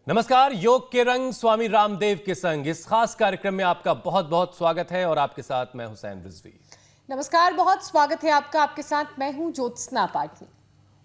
नमस्कार। योग के रंग स्वामी रामदेव के संग इस खास कार्यक्रम में आपका बहुत बहुत स्वागत है और आपके साथ मैं हुसैन रिजवी। नमस्कार, बहुत स्वागत है आपका। आपके साथ मैं हूं ज्योत्सना पाटनी।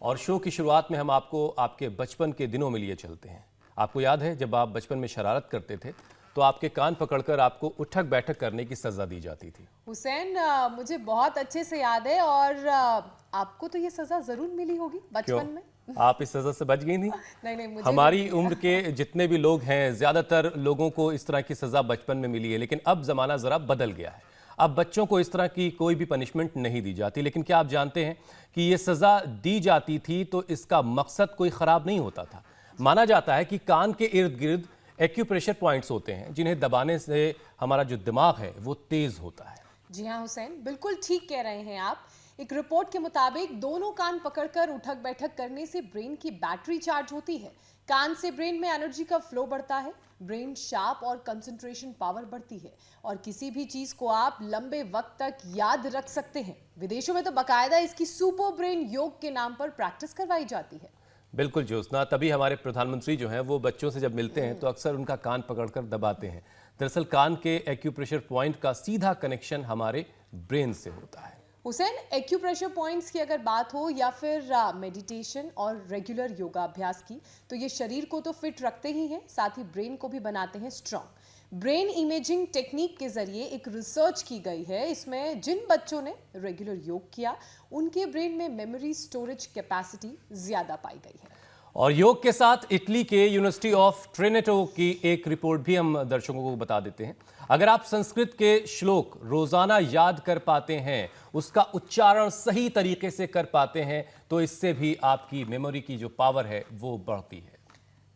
और शो की शुरुआत में हम आपको आपके बचपन के दिनों में लिए चलते हैं। आपको याद है जब आप बचपन में शरारत करते थे तो आपके कान पकड़कर आपको उठक बैठक करने की सजा दी जाती थी। हुसैन, मुझे बहुत अच्छे से याद है और आपको तो ये सजा जरूर मिली होगी बचपन में। आप इस सजा से बच गई थी? नहीं, मुझे हमारी उम्र के जितने भी लोग हैं, ज्यादातर लोगों को इस तरह की सजा बचपन में मिली है, लेकिन अब जमाना जरा बदल गया है। अब बच्चों को इस तरह की कोई भी पनिशमेंट नहीं दी जाती। लेकिन क्या आप जानते हैं कि ये सजा दी जाती थी तो इसका मकसद कोई खराब नहीं होता था। माना जाता है कि कान के इर्द गिर्द एक्यूप्रेशर पॉइंट्स होते हैं जिन्हें दबाने से हमारा जो दिमाग है वो तेज होता है। जी हाँ हुसैन, बिल्कुल ठीक कह रहे हैं आप। एक रिपोर्ट के मुताबिक दोनों कान पकड़कर उठक बैठक करने से ब्रेन की बैटरी चार्ज होती है। कान से ब्रेन में एनर्जी का फ्लो बढ़ता है, ब्रेन शार्प और कंसंट्रेशन पावर बढ़ती है और किसी भी चीज को आप लंबे वक्त तक याद रख सकते हैं। विदेशों में तो बाकायदा इसकी सुपर ब्रेन योग के नाम पर प्रैक्टिस करवाई जाती है। बिल्कुल ज्योत्सना, तभी हमारे प्रधानमंत्री जो हैं वो बच्चों से जब मिलते हैं तो अक्सर उनका कान पकड़कर दबाते हैं। दरअसल कान के एक्यूप्रेशर पॉइंट का सीधा कनेक्शन हमारे ब्रेन से होता है। हुसैन, एक्यूप्रेशर पॉइंट्स की अगर बात हो या फिर मेडिटेशन और रेगुलर योगा अभ्यास की, तो ये शरीर को तो फिट रखते ही हैं, साथ ही ब्रेन को भी बनाते हैं स्ट्रांग। ब्रेन इमेजिंग टेक्निक के जरिए एक रिसर्च की गई है। इसमें जिन बच्चों ने रेगुलर योग किया उनके ब्रेन में मेमोरी स्टोरेज कैपेसिटी ज्यादा पाई गई है। और योग के साथ इटली के यूनिवर्सिटी ऑफ ट्रिनेटो की एक रिपोर्ट भी हम दर्शकों को बता देते हैं। अगर आप संस्कृत के श्लोक रोजाना याद कर पाते हैं, उसका उच्चारण सही तरीके से कर पाते हैं, तो इससे भी आपकी मेमोरी की जो पावर है वो बढ़ती है।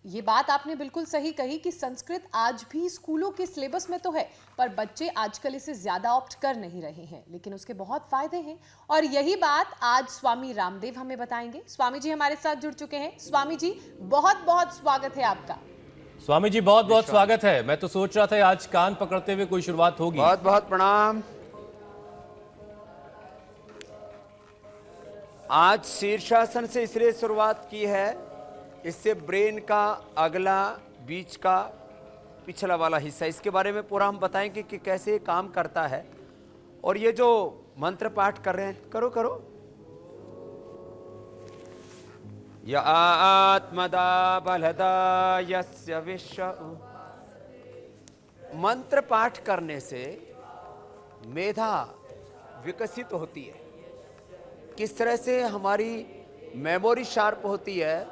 ये बात आपने बिल्कुल सही कही कि संस्कृत आज भी स्कूलों के सिलेबस में तो है, पर बच्चे आजकल इसे ज्यादा ऑप्ट कर नहीं रहे हैं। लेकिन उसके बहुत फायदे हैं और यही बात आज स्वामी रामदेव हमें बताएंगे। स्वामी जी हमारे साथ जुड़ चुके हैं। स्वामी जी, बहुत बहुत स्वागत है आपका। स्वामी जी, बहुत बहुत स्वागत है। मैं तो सोच रहा था आज कान पकड़ते हुए कोई शुरुआत होगी। बहुत बहुत प्रणाम। आज शीर्षासन से इसलिए शुरुआत की है, इससे ब्रेन का अगला, बीच का, पिछला वाला हिस्सा, इसके बारे में पूरा हम बताएंगे कि कैसे ये काम करता है। और ये जो मंत्र पाठ कर रहे हैं, करो करो। य आत्मदा बलदा यस्य विश्व। मंत्र पाठ करने से मेधा विकसित होती है। किस तरह से हमारी मेमोरी शार्प होती है,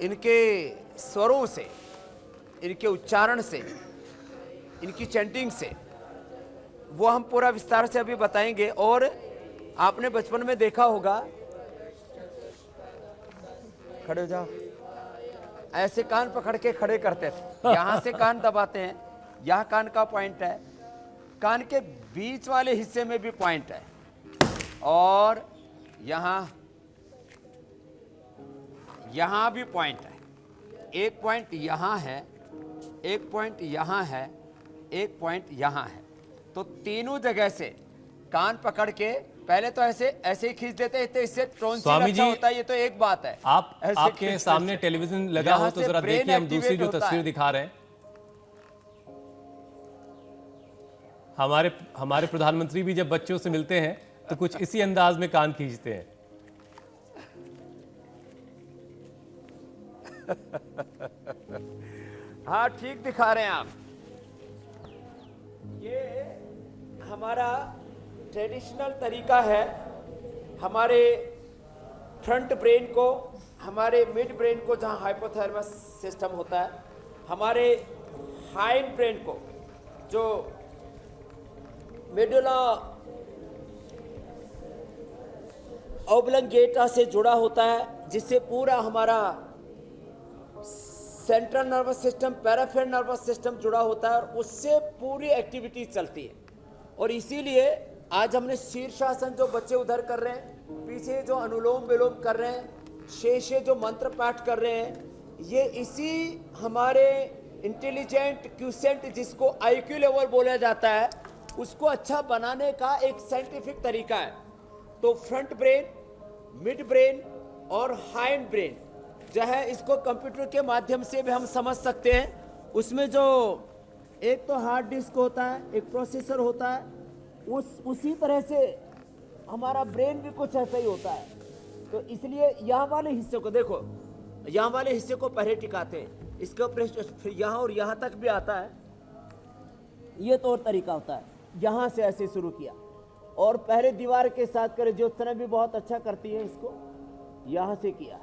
इनके स्वरों से, इनके उच्चारण से, इनकी चैंटिंग से, वो हम पूरा विस्तार से अभी बताएंगे। और आपने बचपन में देखा होगा, खड़े हो जाओ, ऐसे कान पकड़ के खड़े करते थे। यहां से कान दबाते हैं, यहां कान का पॉइंट है, कान के बीच वाले हिस्से में भी पॉइंट है, और यहां भी पॉइंट है। एक पॉइंट यहां है, एक पॉइंट यहां है, एक पॉइंट यहां है। तो तीनों जगह से कान पकड़ के पहले तो ऐसे ही खींच देते हैं, इससे टोंसिल अच्छा होता है। ये तो एक बात है। आपके सामने टेलीविजन लगा हो तो जरा देखिए, हम दूसरी जो तस्वीर दिखा रहे हैं। हमारे प्रधानमंत्री भी जब बच्चों से मिलते हैं तो कुछ इसी अंदाज में कान खींचते हैं। हाँ, ठीक दिखा रहे हैं आप। ये हमारा ट्रेडिशनल तरीका है हमारे फ्रंट ब्रेन को, हमारे मिड ब्रेन को जहाँ हाइपोथैलेमस सिस्टम होता है, हमारे हाइंड ब्रेन को जो मेडुला ऑब्लंगेटा से जुड़ा होता है, जिससे पूरा हमारा central nervous system, peripheral nervous system जुड़ा होता है और उससे पूरी एक्टिविटी चलती है। और इसीलिए आज हमने शीर्षासन जो बच्चे उधर कर रहे हैं, पीछे जो अनुलोम विलोम कर रहे हैं, शेषे जो मंत्र पाठ कर रहे हैं, ये इसी हमारे इंटेलिजेंट क्यूसेंट, जिसको आईक्यू लेवल बोला जाता है, उसको अच्छा बनाने का एक साइंटिफिक तरीका है। तो फ्रंट ब्रेन, मिड ब्रेन और हाइंड ब्रेन, जो है इसको कंप्यूटर के माध्यम से भी हम समझ सकते हैं। उसमें जो एक तो हार्ड डिस्क होता है, एक प्रोसेसर होता है, उसी तरह से हमारा ब्रेन भी कुछ ऐसा ही होता है। तो इसलिए यहाँ वाले हिस्से को देखो, यहाँ वाले हिस्से को पहले टिकाते हैं, इसके ऊपर फिर यहाँ और यहाँ तक भी आता है। ये तो और तरीका होता है, यहाँ से ऐसे शुरू किया और पहले दीवार के साथ करे, जो तरह भी बहुत अच्छा करती है, इसको यहाँ से किया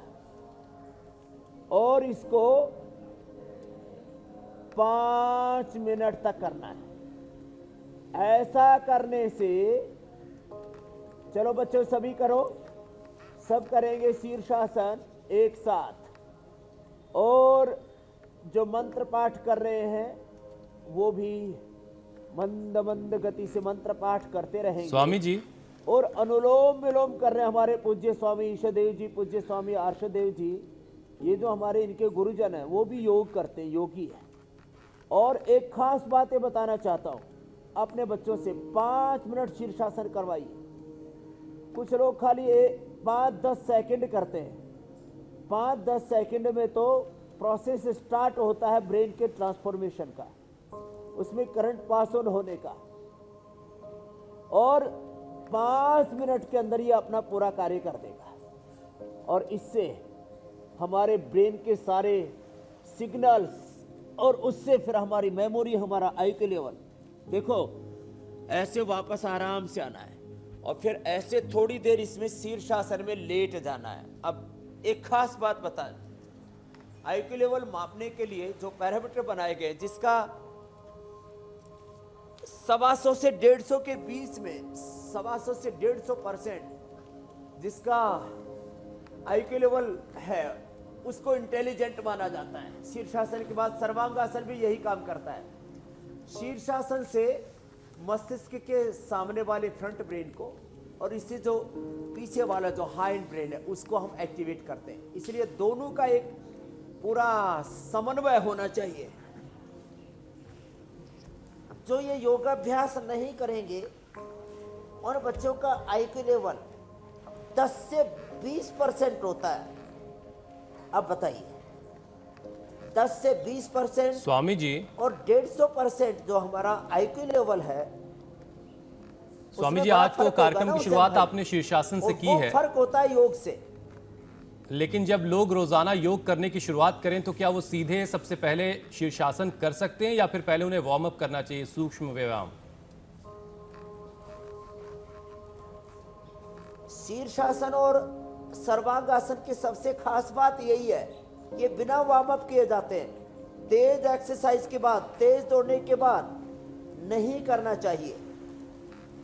और इसको 5 मिनट तक करना है। ऐसा करने से, चलो बच्चों सभी करो, सब करेंगे शीर्षासन एक साथ और जो मंत्र पाठ कर रहे हैं वो भी मंद मंद गति से मंत्र पाठ करते रहेंगे। स्वामी जी, और अनुलोम विलोम कर रहे हैं हमारे पूज्य स्वामी ईशदेव जी, पूज्य स्वामी आर्षदेव जी, ये जो हमारे इनके गुरुजन हैं वो भी योग करते हैं, योगी हैं। और एक खास बात ये बताना चाहता हूँ, अपने बच्चों से 5 मिनट शीर्षासन करवाइए। कुछ लोग खाली 5-10 सेकंड करते हैं। 5-10 सेकंड में तो प्रोसेस स्टार्ट होता है ब्रेन के ट्रांसफॉर्मेशन का, उसमें करंट पास ऑन होने का, और 5 मिनट के अंदर ये अपना पूरा कार्य कर देगा। और इससे हमारे ब्रेन के सारे सिग्नल्स और उससे फिर हमारी मेमोरी, हमारा IQ लेवल, देखो ऐसे वापस आराम से आना है और फिर ऐसे थोड़ी देर इसमें शीर्षासन में लेट जाना है। अब एक खास बात बता, IQ लेवल मापने के लिए जो पैरामीटर बनाए गए, जिसका 125 से 150 के बीच में, 125 से 150% जिसका IQ लेवल है उसको इंटेलिजेंट माना जाता है। शीर्षासन के बाद सर्वांगासन भी यही काम करता है। शीर्षासन से मस्तिष्क के सामने वाले फ्रंट ब्रेन को और इससे जो पीछे वाला जो हाइंड ब्रेन है उसको हम एक्टिवेट करते हैं। इसलिए दोनों का एक पूरा समन्वय होना चाहिए। जो ये योगाभ्यास नहीं करेंगे और बच्चों का IQ लेवल 10 से 20% होता है। अब बताइए, 10 से 20% स्वामी जी, और 150% जो हमारा IQ लेवल है। स्वामी जी, उसमें बड़ा आज तो फर्क होगा कार्यक्रम ना की उसे शुरुआत भाई। आपने शीर्षासन से और की वो है, फर्क होता है योग से। लेकिन जब लोग रोजाना योग करने की शुरुआत करें तो क्या वो सीधे सबसे पहले शीर्षासन कर सकते हैं या फिर पहले उन्हें वार्म अप करना चाहिए, सूक्ष्म व्यायाम? शीर्षासन और सर्वांगासन की सबसे खास बात यही है, ये बिना वार्म अप किए जाते हैं। तेज एक्सरसाइज के बाद, तेज दौड़ने के बाद नहीं करना चाहिए।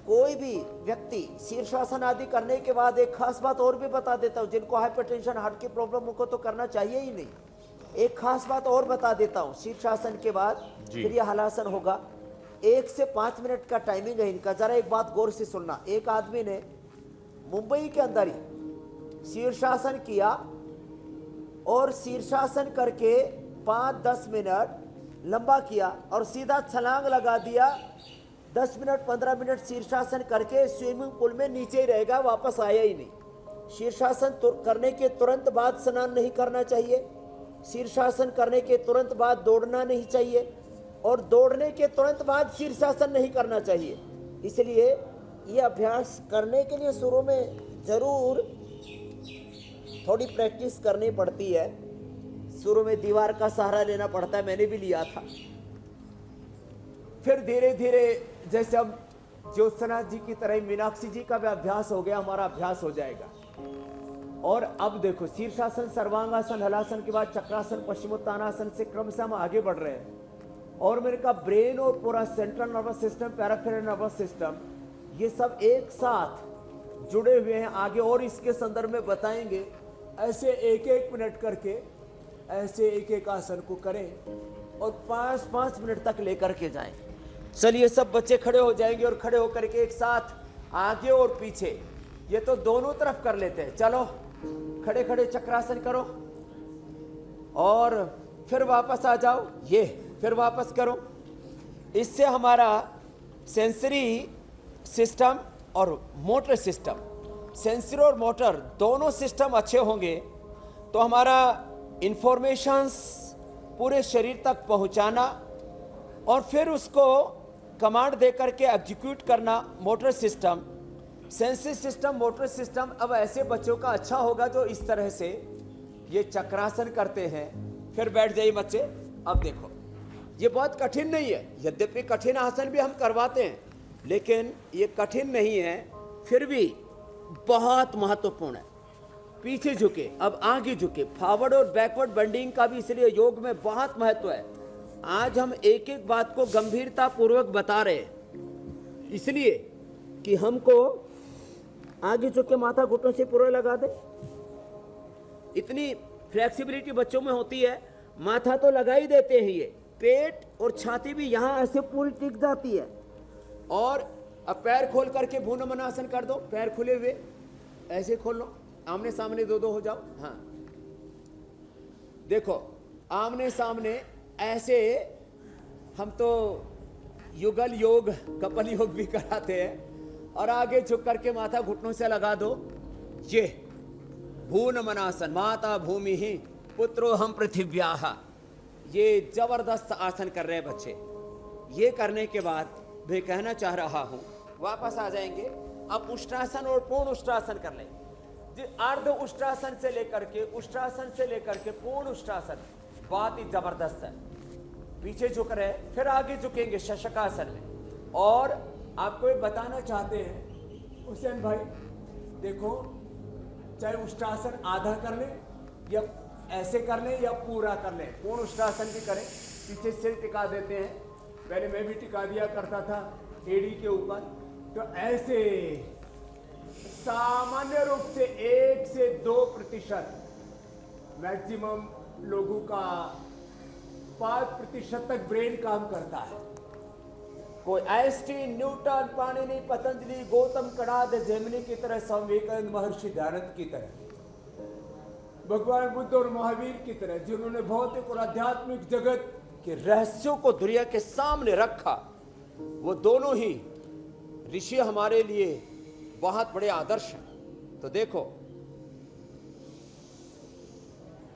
कोई भी व्यक्ति शीर्षासन आदि करने के बाद, एक खास बात और भी बता देता हूँ, जिनको हाइपरटेंशन, हार्ट की प्रॉब्लम को तो करना चाहिए ही नहीं। एक खास बात और बता देता हूँ, शीर्षासन के बाद फिर ये हलासन होगा। 1 से 5 मिनट का टाइमिंग है इनका। जरा एक बात गौर से सुनना। एक आदमी ने मुंबई के अंदर ही शीर्षासन किया और शीर्षासन करके 5-10 मिनट लंबा किया और सीधा छलांग लगा दिया। 10 मिनट 15 मिनट शीर्षासन करके स्विमिंग पूल में नीचे ही रहेगा, वापस आया ही नहीं। शीर्षासन करने के तुरंत बाद स्नान नहीं करना चाहिए। शीर्षासन करने के तुरंत बाद दौड़ना नहीं चाहिए और दौड़ने के तुरंत बाद शीर्षासन नहीं करना चाहिए। इसलिए ये अभ्यास करने के लिए शुरू में जरूर थोड़ी प्रैक्टिस करनी पड़ती है। शुरू में दीवार का सहारा लेना पड़ता है, मैंने भी लिया था। फिर धीरे धीरे जैसे अब ज्योत्सनाथ जी की तरह मीनाक्षी जी का भी अभ्यास हो गया, हमारा अभ्यास हो जाएगा। और अब देखो, शीर्षासन, सर्वांगासन, हलासन के बाद चक्रासन, पश्चिमोत्तानासन से क्रमशः हम आगे बढ़ रहे हैं। और मेरे का ब्रेन और पूरा central nervous system, peripheral nervous system, ये सब एक साथ जुड़े हुए हैं। आगे और इसके संदर्भ में बताएंगे। ऐसे 1-1 मिनट करके ऐसे एक आसन को करें और 5-5 मिनट तक लेकर के जाएं। चलिए सब बच्चे खड़े हो जाएंगे और खड़े होकर के एक साथ आगे और पीछे, ये तो दोनों तरफ कर लेते हैं। चलो खड़े खड़े चक्रासन करो और फिर वापस आ जाओ, ये फिर वापस करो। इससे हमारा सेंसरी सिस्टम और मोटर सिस्टम, सेंसरी और मोटर दोनों सिस्टम अच्छे होंगे तो हमारा इंफॉर्मेशंस पूरे शरीर तक पहुंचाना और फिर उसको कमांड दे करके एग्जीक्यूट करना। Motor system, senses system, motor system अब ऐसे बच्चों का अच्छा होगा जो इस तरह से ये चक्रासन करते हैं। फिर बैठ जाइए बच्चे। अब देखो, ये बहुत कठिन नहीं है, यद्यपि कठिन आसन भी हम करवाते हैं, लेकिन ये कठिन नहीं है, फिर भी बहुत महत्वपूर्ण है। पीछे झुके, अब आगे झुके। फॉरवर्ड और बैकवर्ड बेंडिंग का भी इसलिए योग में बहुत महत्व है। आज हम एक एक बात को गंभीरता पूर्वक बता रहे हैं, इसलिए कि हमको आगे झुके माथा घुटनों से पूरा लगा दे। इतनी फ्लेक्सिबिलिटी बच्चों में होती है, माथा तो लगा ही देते हैं, ये पेट और छाती भी यहाँ ऐसे पूरी टिक जाती है। और अब पैर खोल करके भूनमनासन कर दो, पैर खुले हुए ऐसे खोल लो, आमने सामने दो हो जाओ। हाँ देखो, आमने सामने ऐसे। हम तो युगल योग, कपल योग भी कराते हैं। और आगे झुक करके माथा घुटनों से लगा दो। ये भूनमनासन, माता भूमि ही पुत्रो हम पृथिव्याः, ये जबरदस्त आसन कर रहे हैं बच्चे। ये करने के बाद मैं कहना चाह रहा हूं, वापस आ जाएंगे। अब उष्ट्रासन और पूर्ण उष्ट्रासन कर लें। अर्ध उष्ट्रासन से लेकर के, उष्ट्रासन से लेकर के पूर्ण उष्ट्रासन बहुत ही जबरदस्त है। पीछे झुक रहे, फिर आगे झुकेंगे शशकासन में। और आपको ये बताना चाहते हैं हुसैन भाई, देखो चाहे उष्ट्रासन आधा कर लें या ऐसे कर लें या पूरा कर लें, पूर्ण उष्ट्रासन भी करें। पीछे सिर टिका देते हैं, पहले मैं भी टिका दिया करता था एड़ी के ऊपर। तो ऐसे सामान्य रूप से 1 से 2% मैक्सिमम लोगों का 5% तक ब्रेन काम करता है। कोई आइंस्टीन, न्यूटन, पाणिनि, पतंजलि, गौतम कणाद, जेमिनी की तरह, विवेकानंद, महर्षि दयानंद की तरह, भगवान बुद्ध और महावीर की तरह, जिन्होंने भौतिक और आध्यात्मिक जगत के रहस्यों को दुनिया के सामने रखा, वो दोनों ही ऋषि हमारे लिए बहुत बड़े आदर्श हैं। तो देखो,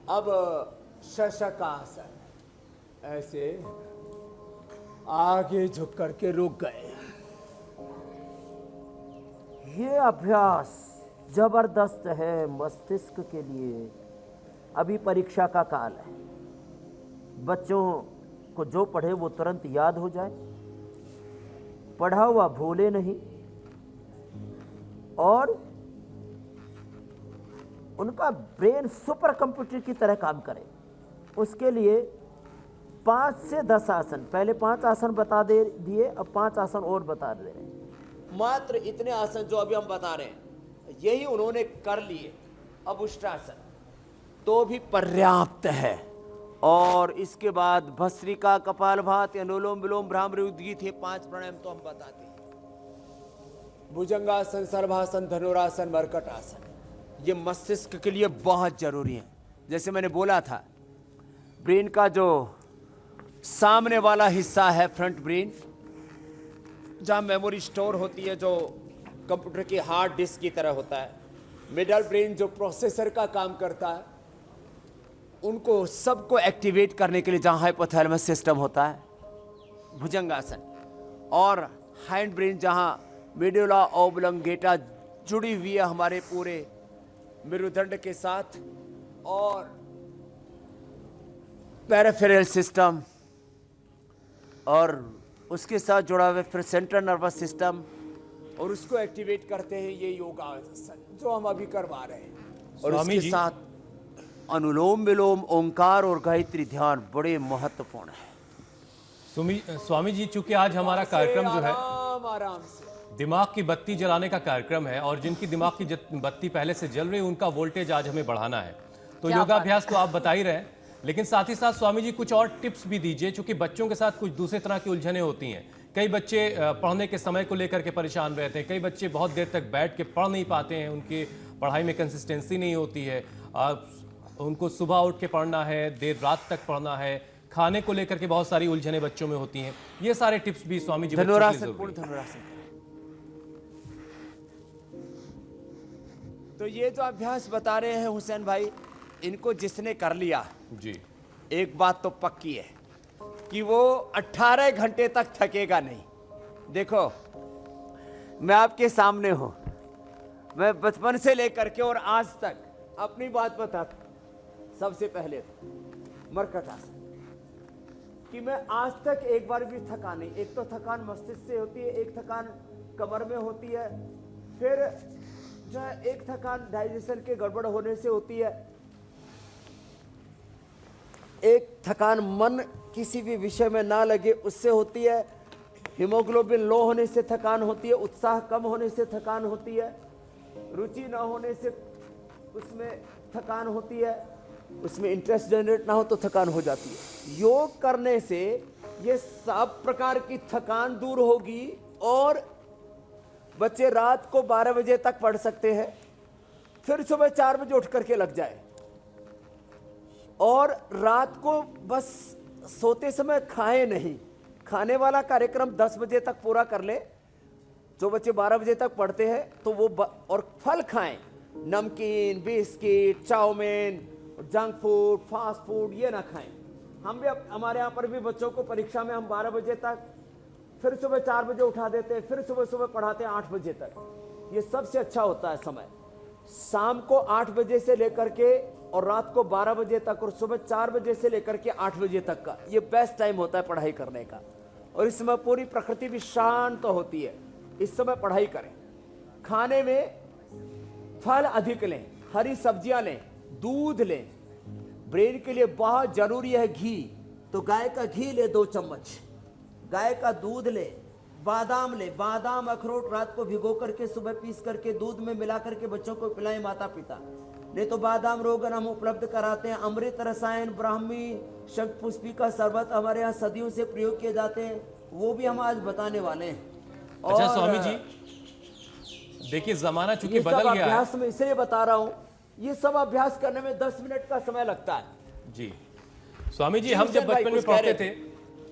अब शशकासन, ऐसे आगे झुक करके रुक गए। ये अभ्यास जबरदस्त है मस्तिष्क के लिए। अभी परीक्षा का काल है, बच्चों को जो पढ़े वो तुरंत याद हो जाए, पढ़ा हुआ भूले नहीं, और उनका ब्रेन सुपर कंप्यूटर की तरह काम करे। उसके लिए 5 से 10 आसन, पहले 5 आसन बता दिए, अब 5 आसन और बता रहे हैं। मात्र इतने आसन जो अभी हम बता रहे हैं, यही उन्होंने कर लिए। अब उष्ट्रासन तो भी पर्याप्त है। और इसके बाद भस्त्रिका, कपालभाति, अनुलोम विलोम, भ्रामरी, उद्गीत, ये 5 प्राणायाम तो हम बताते हैं। भुजंगासन, सर्वासन, धनुरासन, मरकट आसन, ये मस्तिष्क के लिए बहुत जरूरी है। जैसे मैंने बोला था, ब्रेन का जो सामने वाला हिस्सा है फ्रंट ब्रेन, जहां मेमोरी स्टोर होती है, जो कंप्यूटर की हार्ड डिस्क की तरह होता है। मिडल ब्रेन जो प्रोसेसर का काम करता है, उनको सबको एक्टिवेट करने के लिए जहां हाइपोथैलेमस सिस्टम होता है, भुजंगासन। और हैंड ब्रेन जहां मेडुला ऑब्लंगेटा जुड़ी हुई है हमारे पूरे मेरुदंड के साथ, और पेरिफेरल सिस्टम, और उसके साथ जुड़ा हुआ फिर सेंट्रल नर्वस सिस्टम, और उसको एक्टिवेट करते हैं ये योगासन जो हम अभी करवा रहे हैं। और स्वामी उसके जी, साथ अनुलोम विलोम, ओंकार और गायत्री ध्यान बड़े महत्वपूर्ण है। स्वामी जी, चूंकि आज हमारा कार्यक्रम जो है आराम से दिमाग की बत्ती जलाने का कार्यक्रम है, और जिनकी दिमाग की बत्ती पहले से जल रही है उनका वोल्टेज आज हमें बढ़ाना है। तो योगाभ्यास तो आप बता ही रहे हैं, लेकिन साथ ही साथ स्वामी जी कुछ और टिप्स भी दीजिए, क्योंकि बच्चों के साथ कुछ दूसरे तरह की उलझनें होती हैं। कई बच्चे पढ़ने के समय को लेकर के परेशान रहते हैं, कई बच्चे बहुत देर तक बैठ के पढ़ नहीं पाते हैं, उनकी पढ़ाई में कंसिस्टेंसी नहीं होती है, उनको सुबह उठ के पढ़ना है, देर रात तक पढ़ना है, खाने को लेकर के बहुत सारी उलझनें बच्चों में होती हैं। ये सारे टिप्स भी स्वामी जी धनुरासन, पूर्ण धनुरासन। तो ये जो अभ्यास बता रहे हैं हुसैन भाई, इनको जिसने कर लिया, जी एक बात तो पक्की है कि वो 18 घंटे तक थकेगा नहीं। देखो, मैं आपके सामने हूं, मैं बचपन से लेकर के और आज तक अपनी बात बताता। सबसे पहले मरकट आसन कि मैं आज तक एक बार भी थका नहीं। एक तो थकान मस्तिष्क से होती है, एक थकान कमर में होती है, फिर जो है एक थकान डाइजेशन के गड़बड़ होने से होती है, एक थकान मन किसी भी विषय में ना लगे उससे होती है, हीमोग्लोबिन लो होने से थकान होती है, उत्साह कम होने से थकान होती है, रुचि ना होने से उसमें थकान होती है, उसमें इंटरेस्ट जनरेट ना हो तो थकान हो जाती है। योग करने से ये सब प्रकार की थकान दूर होगी और बच्चे रात को 12 बजे तक पढ़ सकते हैं, फिर सुबह 4 बजे उठ करके लग जाए, और रात को बस सोते समय खाए नहीं, खाने वाला कार्यक्रम 10 बजे तक पूरा कर ले। जो बच्चे 12 बजे तक पढ़ते हैं तो वो और फल खाएं, नमकीन, biscuit, chowmein, junk food, fast food ये ना खाएं। हम भी हमारे यहाँ पर भी बच्चों को परीक्षा में हम 12 बजे तक, फिर सुबह 4 बजे उठा देते हैं, फिर सुबह सुबह पढ़ाते हैं 8 बजे तक। ये सबसे अच्छा होता है समय, शाम को 8 बजे से लेकर के और रात को 12 बजे तक और सुबह 4 बजे से लेकर के 8 बजे तक का ये बेस्ट टाइम होता है पढ़ाई करने का। और इस समय पूरी प्रकृति भी शांत होती है, इस समय पढ़ाई करें। खाने में फल अधिक लें, हरी सब्जियां लें, दूध लें। ब्रेन के लिए बहुत जरूरी है घी, तो गाय का घी ले 2 चम्मच, गाय का दूध ले, बादाम ले, बादाम अखरोट रात को भिगो करके सुबह पीस करके दूध में मिला करके बच्चों को पिलाएं माता पिता। नहीं तो बादाम रोगन हम उपलब्ध कराते हैं। अमृत रसायन, ब्राह्मी, शंखपुष्पी का शरबत हमारे यहाँ सदियों से प्रयोग किए जाते हैं, वो भी हम आज बताने वाले हैं। अच्छा स्वामी जी, देखिए जमाना चूंकि ये सब बदल गया है। अभ्यास में इसलिए बता रहा हूँ, ये सब अभ्यास करने में 10 मिनट का समय लगता है। जी स्वामी जी, जी, हम जब हुसैन भाई बचपन में कुछ कह पढ़ते रहे थे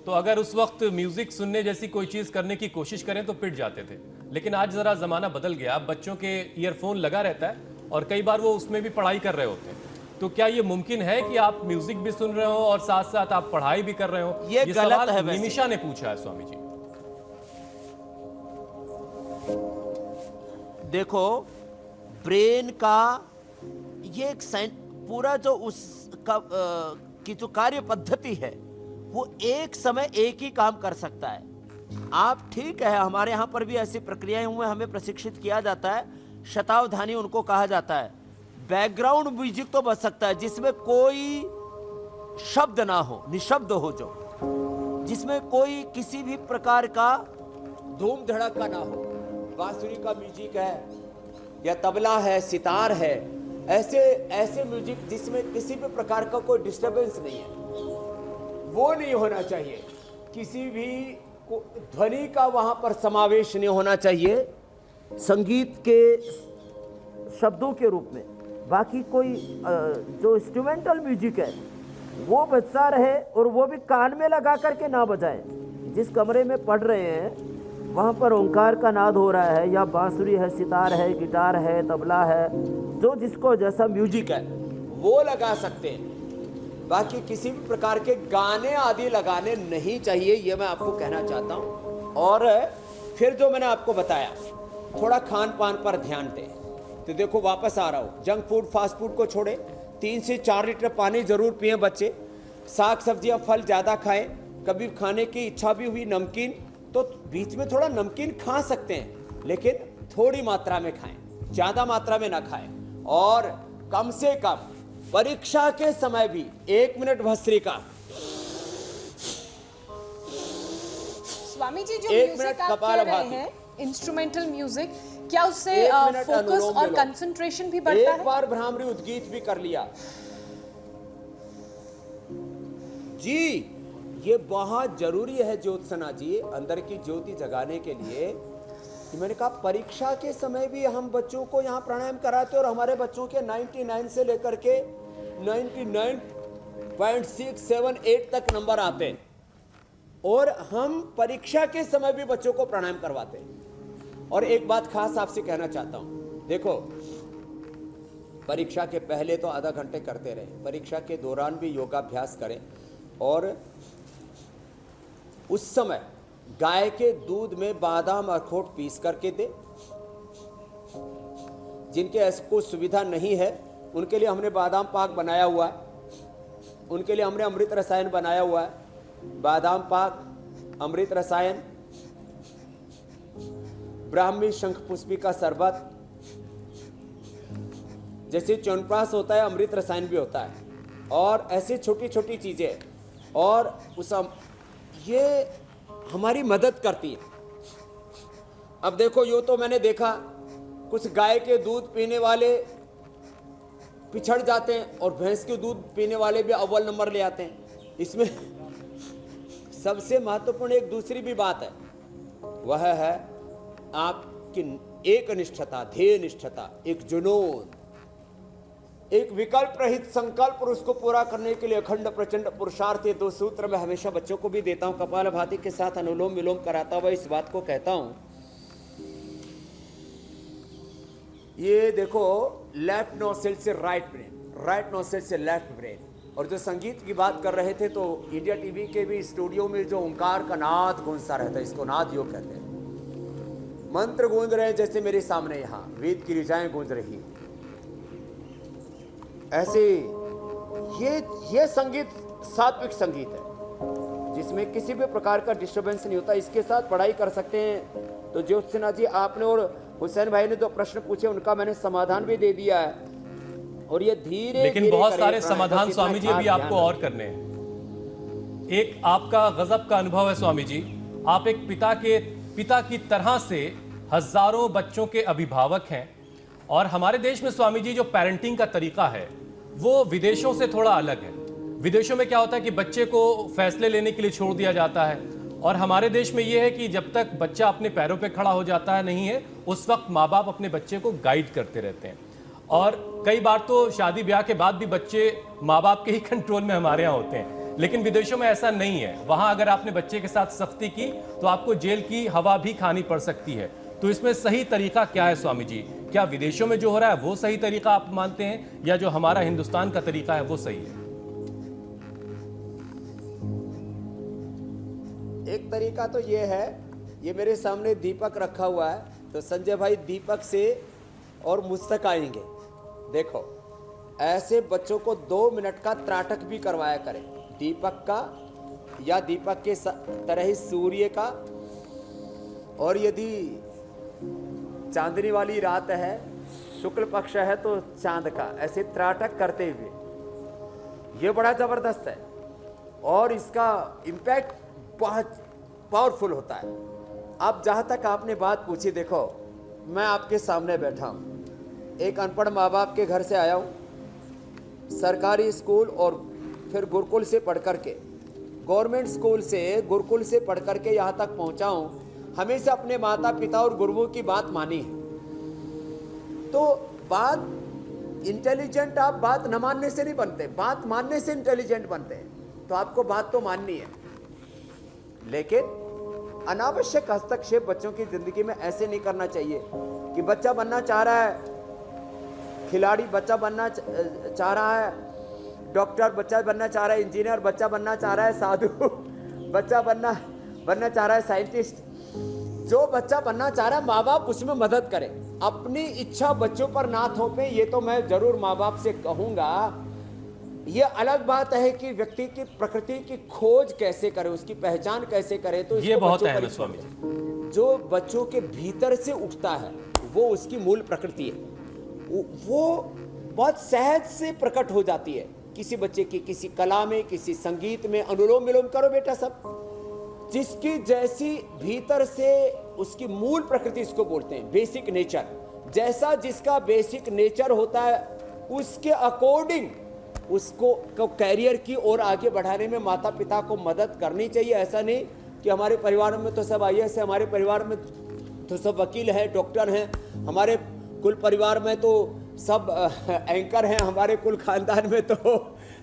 तो अगर उस वक्त म्यूजिक सुनने जैसी कोई चीज करने की कोशिश करें तो पिट जाते थे, लेकिन आज जरा जमाना बदल गया। अब बच्चों के ईयरफोन लगा रहता है और कई बार वो उसमें भी पढ़ाई कर रहे होते हैं। तो क्या ये मुमकिन है कि आप म्यूजिक भी सुन रहे हो और साथ साथ आप पढ़ाई भी कर रहे हो? ये गलत सवाल है वैसे। निमिषा ने पूछा है स्वामी जी। देखो, ब्रेन का ये एक पूरा जो उसका की जो कार्य पद्धति है वो एक समय एक ही काम कर सकता है। आप ठीक है, हमारे यहाँ पर भी ऐसी प्रक्रियाएं हुए, हमें प्रशिक्षित किया जाता है, शतावधानी उनको कहा जाता है। बैकग्राउंड म्यूजिक तो बज सकता है जिसमें कोई शब्द ना हो, निशब्द हो, जो जिसमें कोई किसी भी प्रकार का धूम धड़का ना हो। बांसुरी का म्यूजिक है या तबला है, सितार है, ऐसे म्यूजिक जिसमें किसी भी प्रकार का कोई डिस्टरबेंस नहीं है, वो नहीं होना चाहिए। किसी भी ध्वनि का वहां पर समावेश नहीं होना चाहिए संगीत के शब्दों के रूप में। बाकी कोई जो इंस्ट्रूमेंटल म्यूजिक है वो बजता रहे, और वो भी कान में लगा करके ना बजाएं। जिस कमरे में पढ़ रहे हैं वहाँ पर ओंकार का नाद हो रहा है, या बांसुरी है, सितार है, गिटार है, तबला है, जो जिसको जैसा म्यूजिक है वो लगा सकते हैं। बाकी किसी भी प्रकार के गाने आदि लगाने नहीं चाहिए, ये मैं आपको कहना चाहता हूँ। और फिर जो मैंने आपको बताया, थोड़ा खान पान पर ध्यान दें। तो देखो, वापस आ रहा हूँ, जंक फूड फास्ट फूड को छोड़े, 3 से 4 लीटर पानी जरूर पिए बच्चे। साग सब्जियाँ फल ज़्यादा खाएं। कभी खाने की इच्छा भी हुई नमकीन, तो बीच में थोड़ा नमकीन खा सकते हैं, लेकिन थोड़ी मात्रा में खाएं, ज़्यादा मात्रा में ना खाएं। और कम से कम परीक्षा के समय भी 1 मिनट भस्त्रिका, स्वामी जी जो 1 म्यूजिक मिनट आप कह कपालभाति। रहे हैं, इंस्ट्रूमेंटल म्यूजिक, क्या उससे 1 मिनट फोकस अनुलोम और विलोम। कंसंट्रेशन भी बढ़ता एक है? बार भ्रामरी उद्गीत भी कर लिया जी, ये बहुत जरूरी है ज्योत्सना जी, अंदर की ज्योति जगाने के लिए। कि मैंने कहा परीक्षा के समय भी हम बच्चों को यहाँ प्राणायाम कराते, और हमारे बच्चों के 99 से लेकर के 99.678 तक नंबर आते हैं, और हम परीक्षा के समय भी बच्चों को प्राणायाम करवाते हैं। और एक बात खास आपसे कहना चाहता हूं, देखो परीक्षा के पहले तो आधा घंटे करते रहें, परीक्षा के दौरान भी योगाभ्यास करें और उस समय गाय के दूध में बादाम अखरोट पीस करके दे। जिनके ऐसी सुविधा नहीं है उनके लिए हमने बादाम पाक बनाया हुआ है, उनके लिए हमने अमृत रसायन बनाया हुआ है। बादाम पाक, अमृत रसायन, ब्राह्मी शंख पुष्पी का शरबत, जैसे च्यवनप्राश होता है अमृत रसायन भी होता है, और ऐसी छोटी छोटी चीजें, और ये हमारी मदद करती है। अब देखो, यूं तो मैंने देखा कुछ गाय के दूध पीने वाले पिछड़ जाते हैं और भैंस के दूध पीने वाले भी अव्वल नंबर ले आते हैं। इसमें सबसे महत्वपूर्ण एक दूसरी भी बात है, वह है आपकी एक निष्ठता, ध्येय निष्ठता, एक जुनून, एक विकल्प रहित संकल्प और उसको पूरा करने के लिए अखंड प्रचंड पुरुषार्थ। ये 2 सूत्र मैं हमेशा बच्चों को भी देता हूं, कपालभाति के साथ अनुलोम विलोम कराता हुआ इस बात को कहता हूं। ये देखो, लेफ्ट नोस्ट्रिल से राइट ब्रेन, राइट नोस्ट्रिल से लेफ्ट ब्रेन। और जो संगीत की बात कर रहे थे, तो इंडिया टीवी के भी स्टूडियो में जो ओंकार का नाद गूंजता रहता है, इसको नाद योग कहते हैं। मंत्र गूंज रहे हैं जैसे मेरे सामने यहाँ वेद की ऋचाएं गूंज रही है, ऐसे ये संगीत सात्विक संगीत है जिसमें किसी भी प्रकार का डिस्टर्बेंस नहीं होता। इसके साथ पढ़ाई कर सकते हैं। तो ज्योत्सना जी, आपने और हुसैन भाई ने जो प्रश्न पूछे उनका मैंने समाधान भी दे दिया है, और ये धीरे लेकिन बहुत सारे समाधान स्वामी जी अभी आपको और करने हैं। एक आपका गजब का अनुभव है स्वामी जी, आप एक पिता की तरह से हजारों बच्चों के अभिभावक हैं, और हमारे देश में स्वामी जी जो पेरेंटिंग का तरीका है वो विदेशों से थोड़ा अलग है। विदेशों में क्या होता है कि बच्चे को फैसले लेने के लिए छोड़ दिया जाता है, और हमारे देश में ये है कि जब तक बच्चा अपने पैरों पे खड़ा हो जाता है नहीं है, उस वक्त माँ बाप अपने बच्चे को गाइड करते रहते हैं। और कई बार तो शादी ब्याह के बाद भी बच्चे माँ बाप के ही कंट्रोल में हमारे यहाँ होते हैं, लेकिन विदेशों में ऐसा नहीं है। वहाँ अगर आपने बच्चे के साथ सख्ती की तो आपको जेल की हवा भी खानी पड़ सकती है। तो इसमें सही तरीका क्या है स्वामी जी? क्या विदेशों में जो हो रहा है वो सही तरीका आप मानते हैं, या जो हमारा हिंदुस्तान का तरीका है वो सही है? एक तरीका तो ये है, ये मेरे सामने दीपक रखा हुआ है, तो संजय भाई दीपक से और मुझ तक आएंगे। देखो, ऐसे बच्चों को 2 मिनट का त्राटक भी करवाया करें, दीपक का या दीपक के तरह ही सूर्य का, और यदि चांदनी वाली रात है, शुक्ल पक्ष है, तो चांद का, ऐसे त्राटक करते हुए। ये बड़ा जबरदस्त है और इसका इम्पैक्ट बहुत पावरफुल होता है। अब जहां तक आपने बात पूछी, देखो मैं आपके सामने बैठा हूं, एक अनपढ़ माँ बाप के घर से आया हूं, सरकारी स्कूल और फिर गुरुकुल से पढ़ करके, गवर्नमेंट स्कूल से गुरुकुल से पढ़ करके यहाँ तक पहुँचा हूँ। हमेशा अपने माता पिता और गुरुओं की बात मानी है। तो बात इंटेलिजेंट, आप बात न मानने से नहीं बनते, बात मानने से इंटेलिजेंट बनते हैं। तो आपको बात तो माननी है, लेकिन अनावश्यक हस्तक्षेप बच्चों की जिंदगी में ऐसे नहीं करना चाहिए कि बच्चा बनना चाह रहा है खिलाड़ी, बच्चा बनना चाह रहा है डॉक्टर, बच्चा बनना चाह रहा है इंजीनियर, बच्चा बनना चाह रहा है साधु, बच्चा बनना चाह रहा है साइंटिस्ट। जो बच्चा बनना चाह रहा है माँ बाप उसमें मदद करें, अपनी इच्छा बच्चों पर ना थोपे। ये तो मैं जरूर माँ बाप से कहूँगा। ये अलग बात है कि व्यक्ति की प्रकृति की खोज कैसे करें, उसकी पहचान कैसे करें। तो ये बहुत अहम है स्वामी जी। जो बच्चों के भीतर से उठता है वो उसकी मूल प्रकृति है, वो बहुत सहज से प्रकट हो जाती है। किसी बच्चे की किसी कला में, किसी संगीत में, अनुलोम विलोम करो बेटा सब, जिसकी जैसी भीतर से उसकी मूल प्रकृति, इसको बोलते हैं बेसिक नेचर। जैसा जिसका बेसिक नेचर होता है उसके अकॉर्डिंग उसको कैरियर की ओर आगे बढ़ाने में माता पिता को मदद करनी चाहिए। ऐसा नहीं कि हमारे परिवार में तो सब IAS है, हमारे परिवार में तो सब वकील हैं, डॉक्टर हैं, हमारे कुल परिवार में तो सब एंकर हैं, हमारे कुल खानदान में तो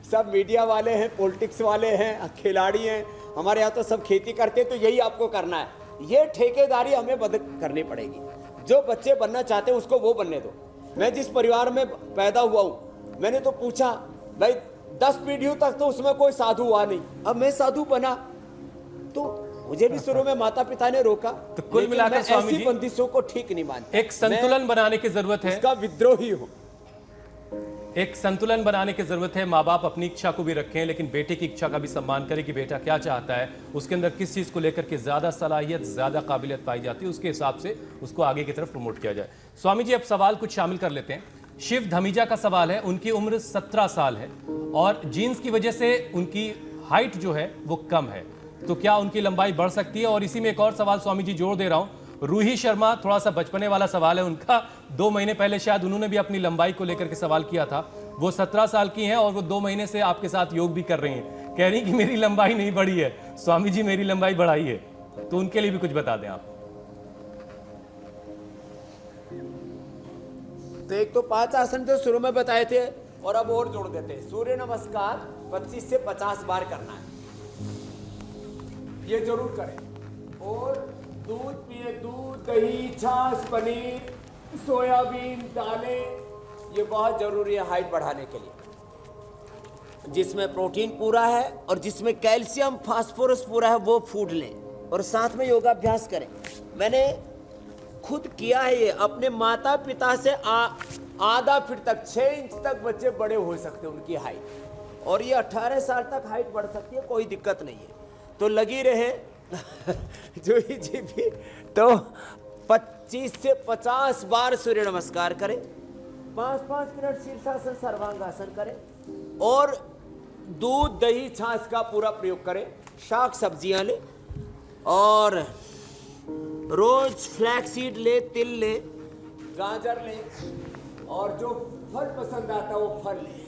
सब मीडिया वाले हैं, पॉलिटिक्स वाले हैं, खिलाड़ी हैं, हमारे यहाँ तो सब खेती करते हैं। तो यही आपको करना है। ये ठेकेदारी हमें बंद करनी पड़ेगी। जो बच्चे बनना चाहते हैं उसको वो बनने दो। मैं जिस परिवार में पैदा हुआ हूं, मैंने तो पूछा भाई 10 पीढ़ियों तक तो उसमें कोई साधु हुआ नहीं, अब मैं साधु बना। तो मुझे भी शुरू में माता पिता ने रोका, तो कुल मिलाकर मैं स्वामी ऐसी जी, बंदिशों को ठीक नहीं मानता। एक संतुलन बनाने की जरूरत है, इसका विद्रोही हूं। एक संतुलन बनाने की जरूरत है। माँ बाप अपनी इच्छा को भी रखें, लेकिन बेटे की इच्छा का भी सम्मान करें कि बेटा क्या चाहता है, उसके अंदर किस चीज को लेकर के ज्यादा सलाहियत, ज्यादा काबिलियत पाई जाती है, उसके हिसाब से उसको आगे की तरफ प्रमोट किया जाए। स्वामी जी, अब सवाल कुछ शामिल कर लेते हैं। शिव धमीजा का सवाल है। उनकी उम्र 17 साल है और जीन्स की वजह से उनकी हाइट जो है वो कम है, तो क्या उनकी लंबाई बढ़ सकती है? और इसी में एक और सवाल स्वामी जी जोड़ दे रहा हूं। रूही शर्मा, थोड़ा सा बचपने वाला सवाल है उनका। 2 महीने पहले शायद उन्होंने भी अपनी लंबाई को लेकर के सवाल किया था। वो 17 साल की हैं और वो 2 महीने से आपके साथ योग भी कर रही हैं। कह रही कि मेरी लंबाई नहीं बढ़ी है, स्वामी जी मेरी लंबाई बढ़ाई है। तो उनके लिए भी कुछ बता दें आप। तो एक तो 5 आसन जो शुरू में बताए थे और अब और जोड़ देते हैं। सूर्य नमस्कार 25 से 50 बार करना है, ये जरूर करें। और दूध पिए, दूध, दही, छाछ, पनीर, सोयाबीन, दालें, ये बहुत जरूरी है हाइट बढ़ाने के लिए। जिसमें प्रोटीन पूरा है और जिसमें कैल्शियम फास्फोरस पूरा है वो फूड लें और साथ में योगाभ्यास करें। मैंने खुद किया है ये, अपने माता पिता से आधा फीट तक 6 इंच तक बच्चे बड़े हो सकते हैं उनकी हाइट, और ये 18 साल तक हाइट बढ़ सकती है, कोई दिक्कत नहीं है। तो लगी रहे जो ही जी भी, तो 25 से 50 बार सूर्य नमस्कार करें, 5-5 मिनट शीर्षासन सर्वांगासन करें और दूध, दही, छाछ का पूरा प्रयोग करें। शाक सब्जियां लें और रोज फ्लैक्सीड ले, तिल ले, गाजर ले और जो फल पसंद आता है वो फल ले।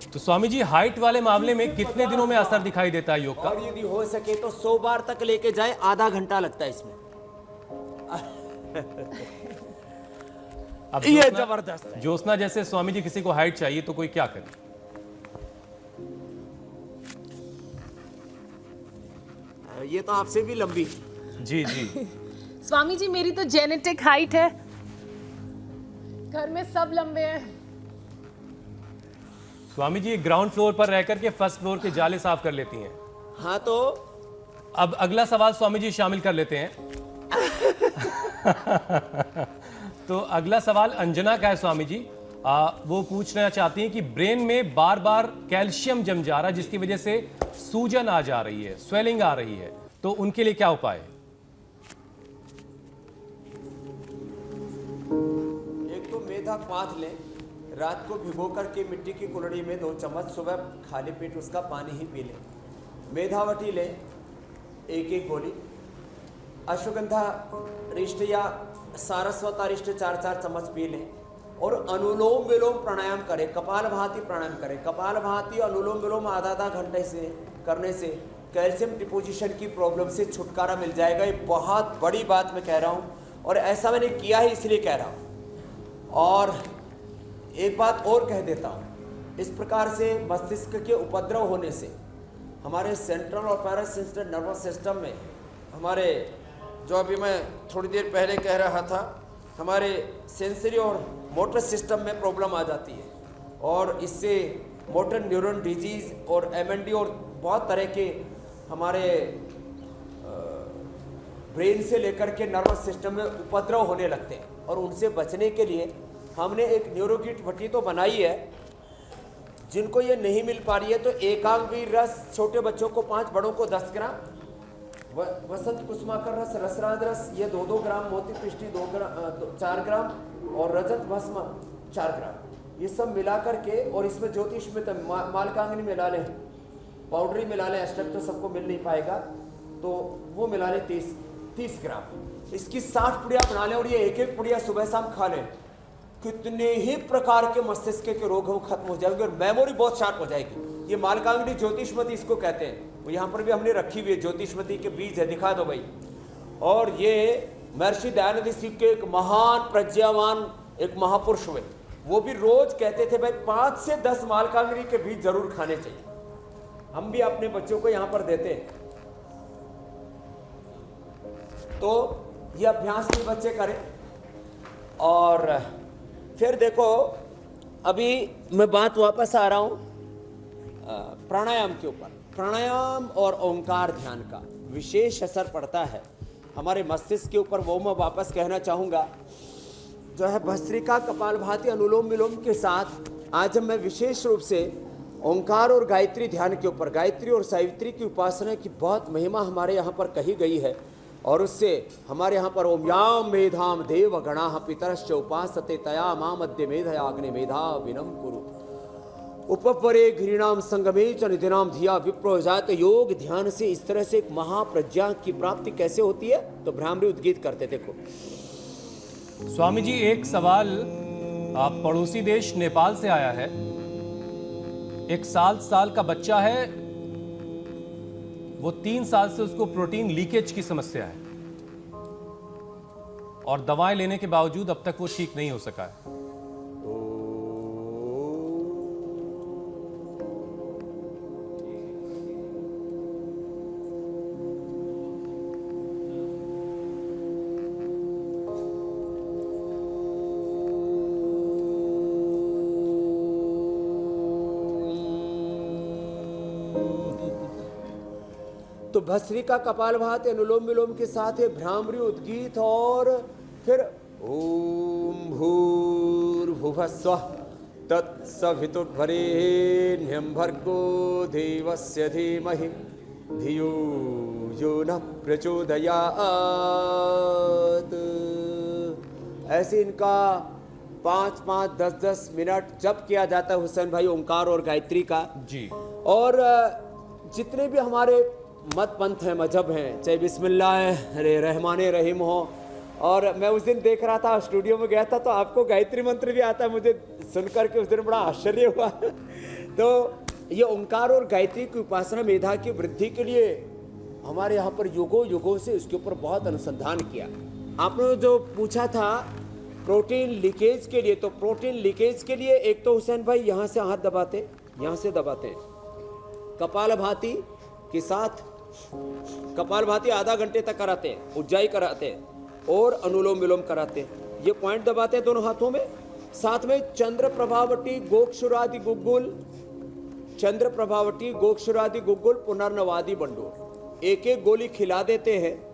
तो स्वामी जी, हाइट वाले मामले में कितने दिनों में असर दिखाई देता है योग का? और यदि हो सके तो 100 बार तक लेके जाए, आधा घंटा लगता है इसमें। अब ये जबरदस्त है। ज्योत्सना जैसे स्वामी जी किसी को हाइट चाहिए तो कोई क्या करे? ये तो आपसे भी लंबी। जी जी। स्वामी जी, मेरी तो जेनेटिक हाइट है, घर में सब लंबे हैं। स्वामी जी ग्राउंड फ्लोर पर रह करके फर्स्ट फ्लोर के जाले साफ कर लेती हैं। हाँ, तो अब अगला सवाल स्वामी जी शामिल कर लेते हैं। तो अगला सवाल अंजना का है स्वामी जी। वो पूछना चाहती हैं कि ब्रेन में बार बार कैल्शियम जम जा रहा है जिसकी वजह से सूजन आ जा रही है, स्वेलिंग आ रही है, तो उनके लिए क्या उपाय है? एक तो मेधा पाथ लें, रात को भिगो करके मिट्टी की कुल्हड़ी में 2 चम्मच, सुबह खाली पेट उसका पानी ही पी लें। मेधावटी लें 1-1 गोली, अश्वगंधा रिष्ट या सारस्वत रिष्ट 4-4 चम्मच पी लें और अनुलोम विलोम प्राणायाम करें, कपालभाति प्राणायाम करें। कपालभाति अनुलोम विलोम आधा घंटे से करने से कैल्शियम डिपोजिशन की प्रॉब्लम से छुटकारा मिल जाएगा। ये बहुत बड़ी बात मैं कह रहा हूँ और ऐसा मैंने किया है इसलिए कह रहा हूँ। और एक बात और कह देता हूँ, इस प्रकार से मस्तिष्क के उपद्रव होने से हमारे सेंट्रल और पैरासिम्पथेटिक नर्वस सिस्टम में, हमारे जो अभी मैं थोड़ी देर पहले कह रहा था, हमारे सेंसरी और मोटर सिस्टम में प्रॉब्लम आ जाती है और इससे मोटर न्यूरॉन डिजीज और MND और बहुत तरह के हमारे ब्रेन से लेकर के नर्वस सिस्टम में उपद्रव होने लगते हैं। और उनसे बचने के लिए हमने एक न्यूरोकिट भट्टी तो बनाई है। जिनको ये नहीं मिल पा रही है तो एकांगवीर रस छोटे बच्चों को 5, बड़ों को 10 ग्राम, वसंत कुसुमाकर रस, रसराज रस ये 2-2 ग्राम, मोती पृष्टि 4 ग्राम और रजत भस्म 4 ग्राम, ये सब मिला करके, और इसमें ज्योतिष में मालकांगनी मिला लें, पाउडरी मिला लें, एस्टेट तो सबको मिल नहीं पाएगा तो वो मिला लें 30 ग्राम। इसकी 60 पुड़िया बना लें और ये 1-1 पुड़िया सुबह शाम खा लें। कितने ही प्रकार के मस्तिष्क के रोग वो खत्म हो जाएंगे और मेमोरी बहुत शार्प हो जाएगी। ये मालकांगनी ज्योतिषमती इसको कहते हैं। वो यहाँ पर भी हमने रखी हुई है, ज्योतिषमती के बीज है, दिखा दो भाई। और ये महर्षि दयानंद ऋषि के एक महान प्रज्ञावान एक महापुरुष हुए, वो भी रोज कहते थे भाई 5 से 10 मालकांगनी के बीज जरूर खाने चाहिए। हम भी अपने बच्चों को यहाँ पर देते हैं। तो ये अभ्यास भी बच्चे करें और फिर देखो, अभी मैं बात वापस आ रहा हूं प्राणायाम के ऊपर। प्राणायाम और ओंकार ध्यान का विशेष असर पड़ता है हमारे मस्तिष्क के ऊपर, वो मैं वापस कहना चाहूँगा। जो है भस्त्रिका, कपालभाति, अनुलोम विलोम के साथ आज हम मैं विशेष रूप से ओंकार और गायत्री ध्यान के ऊपर, गायत्री और सावित्री की उपासना की बहुत महिमा हमारे यहाँ पर कही गई है। और उससे हमारे यहाँ पर ओम याम मेधाम देव गणाः पितरश्च उपासते तया मां मध्य मेधया अग्नि मेधा विनम कुरु उपपरे घृणाम संगमे च निधिनाम धिया विप्रो जात। योग ध्यान से इस तरह से एक महाप्रज्ञा की प्राप्ति कैसे होती है, तो भ्रामरी उद्गीत करते। देखो स्वामी जी, एक सवाल, आप पड़ोसी देश नेपाल से आया है, एक 7 साल का बच्चा है, वो 3 साल से उसको प्रोटीन लीकेज की समस्या है और दवाएं लेने के बावजूद अब तक वो ठीक नहीं हो सका है। तो भस्त्रिका, कपालभाति, अनुलोम विलोम के साथ है भ्रामरी उद्गीत, और फिर ओम भूर्भुवः स्वः तत्सवितुर्वरेण्यं भर्गो देवस्य धीमहि धियो यो नः प्रचोदयात्। ऐसे इनका 5-5, 10-10 मिनट जप किया जाता है हुसैन भाई, ओंकार और गायत्री का जी। और जितने भी हमारे मत पंथ हैं, मजहब हैं, चाहे बिस्मिल्लाह रहमान रहीम हो। और मैं उस दिन देख रहा था, स्टूडियो में गया था, तो आपको गायत्री मंत्र भी आता है, मुझे सुनकर के उस दिन बड़ा आश्चर्य हुआ। तो ये ओंकार और गायत्री की उपासना मेधा की वृद्धि के लिए हमारे यहाँ पर युगों से इसके ऊपर बहुत अनुसंधान किया। आपने जो पूछा था प्रोटीन लीकेज के लिए, तो प्रोटीन लीकेज के लिए एक तो हुसैन भाई यहाँ से हाथ दबाते, यहाँ से दबाते, कपालभाति के साथ कपालभाति आधा घंटे तक कराते हैं, उज्जाई कराते हैं और अनुलोम विलोम कराते हैं। ये पॉइंट दबाते हैं दोनों हाथों में। साथ में चंद्र प्रभावटी, गोक्षुरादि गुग्गुल, चंद्र प्रभावटी, गोक्षुरादि गुग्गुल, पुनर्नवादि बंडोर, एक एक गोली खिला देते हैं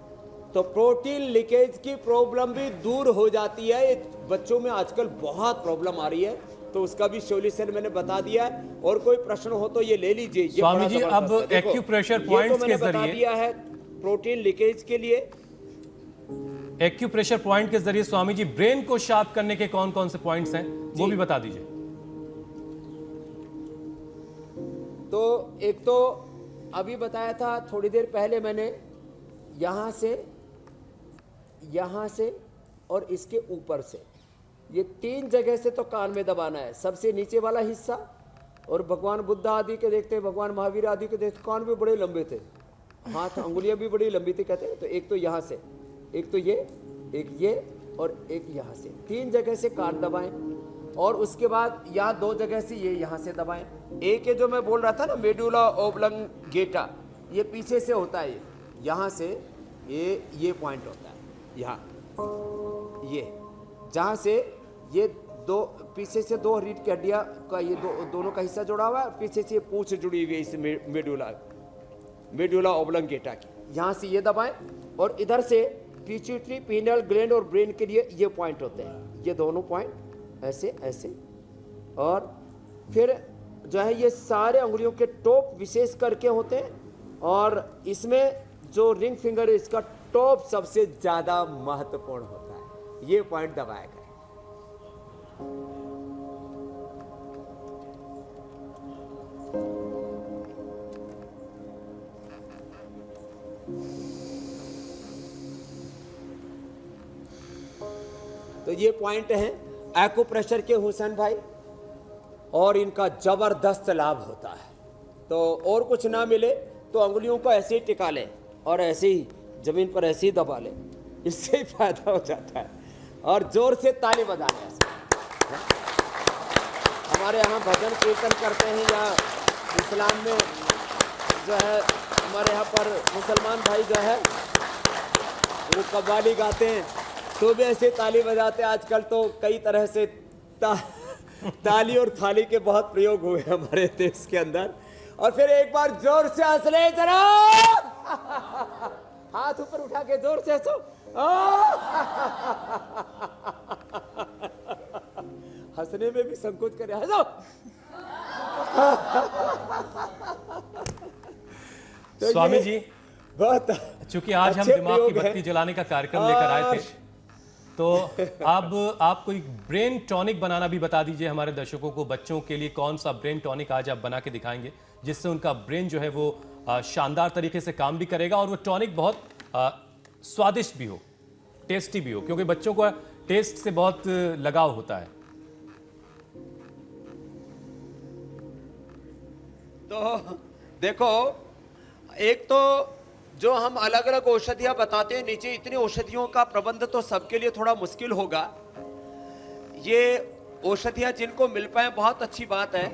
तो प्रोटीन लीकेज की प्रॉब्लम भी दूर हो जाती है। ये बच्चों में आजकल बहुत प्रॉब्लम आ रही है, तो उसका भी सॉल्यूशन मैंने बता दिया है। और कोई प्रश्न हो तो ये ले लीजिए। ये स्वामी जी, अब एक्यूप्रेशर पॉइंट्स के बता जरिए दिया है प्रोटीन लीकेज के लिए। एक्यूप्रेशर पॉइंट के जरिए स्वामी जी ब्रेन को शार्प करने के कौन कौन से पॉइंट्स हैं वो भी बता दीजिए। तो एक तो अभी बताया था थोड़ी देर पहले मैंने, यहाँ से और इसके ऊपर से, ये 3 जगह से तो कान में दबाना है। सबसे नीचे वाला हिस्सा, और भगवान बुद्ध आदि के देखते हैं, भगवान महावीर आदि के देखते, कान भी बड़े लंबे थे, हाथ अंगुलियां भी बड़ी लंबी थी कहते हैं। तो एक तो यहाँ से, एक तो ये, एक ये और एक यहाँ से, 3 जगह से कान दबाएं। और उसके बाद यहाँ 2 जगह से ये यहाँ से दबाएं। एक ये जो मैं बोल रहा था ना, मेडुला ओब्लंगेटा, ये पीछे से होता है, यहाँ से ये पॉइंट होता है, यहाँ ये जहाँ से ये दो पीछे से 2 रीढ़ की हड्डियाँ का ये दोनों का हिस्सा जुड़ा हुआ है, पीछे से पूंछ जुड़ी हुई है इस मेडुला ओब्लंगेटा की। यहाँ से ये दबाएं और इधर से पिट्यूटरी, पीनल ग्लैंड और ब्रेन के लिए ये पॉइंट होते हैं, ये दोनों पॉइंट ऐसे ऐसे। और फिर जो है ये सारे अंगुलियों के टॉप विशेष करके होते हैं, और इसमें जो रिंग फिंगर है इसका टॉप सबसे ज़्यादा महत्वपूर्ण होता है। ये पॉइंट दबाया गया। तो ये पॉइंट हैं एक्यूप्रेशर के हुसैन भाई, और इनका जबरदस्त लाभ होता है। तो और कुछ ना मिले तो अंगुलियों को ऐसे ही टिका लें और ऐसे ही जमीन पर ऐसे ही दबा लें, इससे ही फायदा हो जाता है। और जोर से ताली बजाने ऐसे। हमारे यहाँ भजन कीर्तन करते हैं, या इस्लाम में जो है हमारे यहाँ पर मुसलमान भाई जो है वो कव्वाली गाते हैं, तो भी ऐसे ताली बजाते। आजकल तो कई तरह से ताली और थाली के बहुत प्रयोग हुए हमारे देश के अंदर। और फिर एक बार जोर से हंस ले जरा, हाथ ऊपर उठा के जोर से हंसो। हंसने में भी संकोच करे, हंसो। तो स्वामी ये जी, बहुत चूंकि आज हम अच्छे दिमाग की प्रयोग बत्ती हैं। जलाने का कार्यक्रम लेकर आए थे, तो अब आपको एक ब्रेन टॉनिक बनाना भी बता दीजिए हमारे दर्शकों को। बच्चों के लिए कौन सा ब्रेन टॉनिक आज आप बना के दिखाएंगे जिससे उनका ब्रेन जो है वो शानदार तरीके से काम भी करेगा और वो टॉनिक बहुत स्वादिष्ट भी हो, टेस्टी भी हो, क्योंकि बच्चों को टेस्ट से बहुत लगाव होता है। तो देखो, एक तो जो हम अलग अलग औषधियां बताते हैं, नीचे इतनी औषधियों का प्रबंध तो सबके लिए थोड़ा मुश्किल होगा। ये औषधियां जिनको मिल पाए बहुत अच्छी बात है,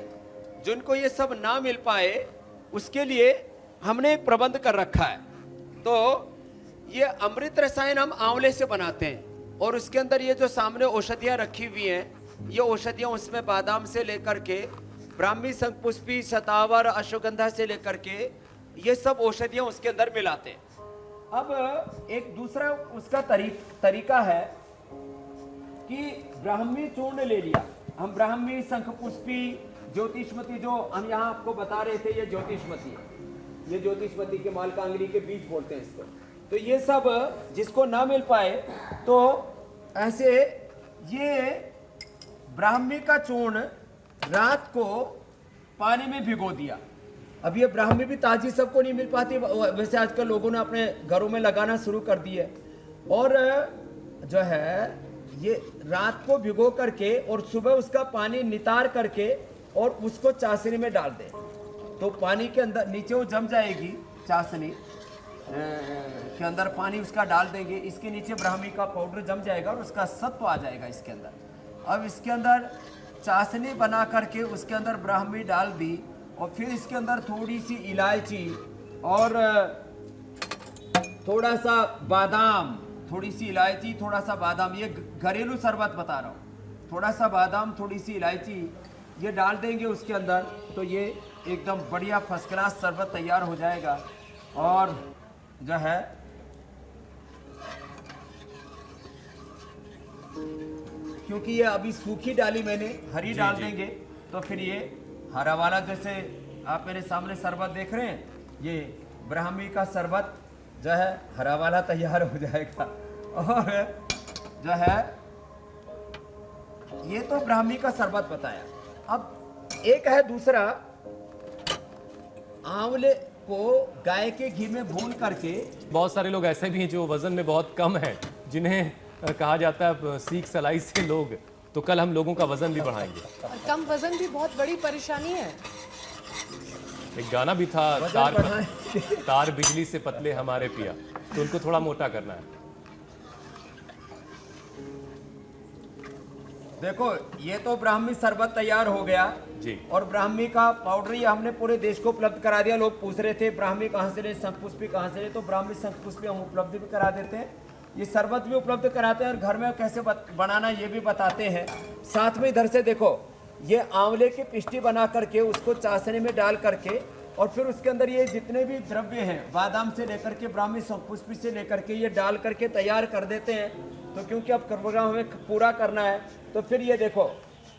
जिनको ये सब ना मिल पाए उसके लिए हमने एक प्रबंध कर रखा है। तो ये अमृत रसायन हम आंवले से बनाते हैं और उसके अंदर ये जो सामने औषधियां रखी हुई हैं, ये औषधियां उसमें बादाम से लेकर के ब्राह्मी, शंखपुष्पी, शतावर, अश्वगंधा से लेकर के ये सब औषधियां उसके अंदर मिलाते हैं। अब एक दूसरा उसका तरीका है कि ब्राह्मी चूर्ण ले लिया हम, ब्राह्मी, शंखपुष्पी, ज्योतिषमती, जो हम यहाँ आपको बता रहे थे, ये ज्योतिषमती है। ये ज्योतिषमती के मालकांगरी के बीज बोलते हैं इसको। तो ये सब जिसको ना मिल पाए तो ऐसे ये ब्राह्मी का चूर्ण रात को पानी में भिगो दिया। अब ये ब्राह्मी भी ताजी सबको नहीं मिल पाती, वैसे आजकल लोगों ने अपने घरों में लगाना शुरू कर दी है। और जो है ये रात को भिगो करके और सुबह उसका पानी नितार करके और उसको चाशनी में डाल दें, तो पानी के अंदर नीचे वो जम जाएगी। चाशनी के अंदर पानी उसका डाल देंगे, इसके नीचे ब्राह्मी का पाउडर जम जाएगा और उसका सत्व आ जाएगा इसके अंदर। अब इसके अंदर चाशनी बना करके उसके अंदर ब्राह्मी डाल दी और फिर इसके अंदर थोड़ी सी इलायची और थोड़ा सा बादाम, थोड़ी सी इलायची, थोड़ा सा बादाम, ये घरेलू शरबत बता रहा हूँ। थोड़ा सा बादाम, थोड़ी सी इलायची ये डाल देंगे उसके अंदर, तो ये एकदम बढ़िया फर्स्ट क्लास शरबत तैयार हो जाएगा। और जो है क्योंकि ये अभी सूखी डाली मैंने, हरी डाल देंगे तो फिर ये हरा वाला, जैसे आप मेरे सामने शरबत देख रहे हैं, ये ब्राह्मी का शरबत जो है हरा वाला तैयार हो जाएगा। और जो है ये तो ब्राह्मी का शरबत बताया। अब एक है दूसरा, आंवले को गाय के घी में भून करके। बहुत सारे लोग ऐसे भी हैं जो वजन में बहुत कम हैं, जिन्हें कहा जाता है सीख सलाई से लोग, तो कल हम लोगों का वजन भी बढ़ाएंगे। और कम वजन भी बहुत बड़ी परेशानी है। एक गाना भी था, तार बिजली से पतले हमारे पिया, तो उनको थोड़ा मोटा करना है। देखो ये तो ब्राह्मी शरबत तैयार हो गया जी। और ब्राह्मी का पाउडर ये हमने पूरे देश को उपलब्ध करा दिया। लोग पूछ रहे थे ब्राह्मी कहाँ से ले, शंखपुष्पी कहाँ से ले, तो ब्राह्मी शंखपुष्पी हम उपलब्ध भी करा देते हैं, ये शरबत भी उपलब्ध कराते हैं और घर में कैसे बनाना ये भी बताते हैं। साथ में इधर से देखो, ये आंवले की पिष्टी बना करके उसको चाशनी में डाल करके और फिर उसके अंदर ये जितने भी द्रव्य हैं, बादाम से लेकर के ब्राह्मी, शंखपुष्पी से लेकर के ये डाल करके तैयार कर देते हैं। तो क्योंकि अब प्रोग्राम हमें पूरा करना है, तो फिर ये देखो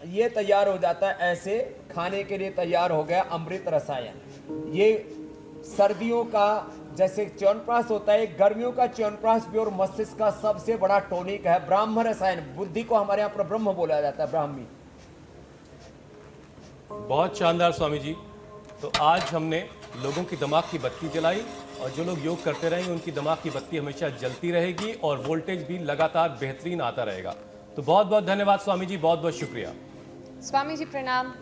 ये तैयार हो जाता है, ऐसे खाने के लिए तैयार हो गया अमृत रसायन। ये सर्दियों का जैसे च्यवनप्राश होता है, गर्मियों का च्यवनप्राश भी और मस्तिष्क का सबसे बड़ा टॉनिक है ब्राह्म रसायन। बुद्धि को हमारे यहाँ पर ब्रह्म बोला जाता है, ब्राह्मी। बहुत शानदार स्वामी जी। तो आज हमने लोगों की दिमाग की बत्ती जलाई और जो लोग योग करते रहेंगे उनकी दिमाग की बत्ती हमेशा जलती रहेगी और वोल्टेज भी लगातार बेहतरीन आता रहेगा। तो बहुत बहुत धन्यवाद स्वामी जी, बहुत बहुत शुक्रिया। स्वामी जी प्रणाम।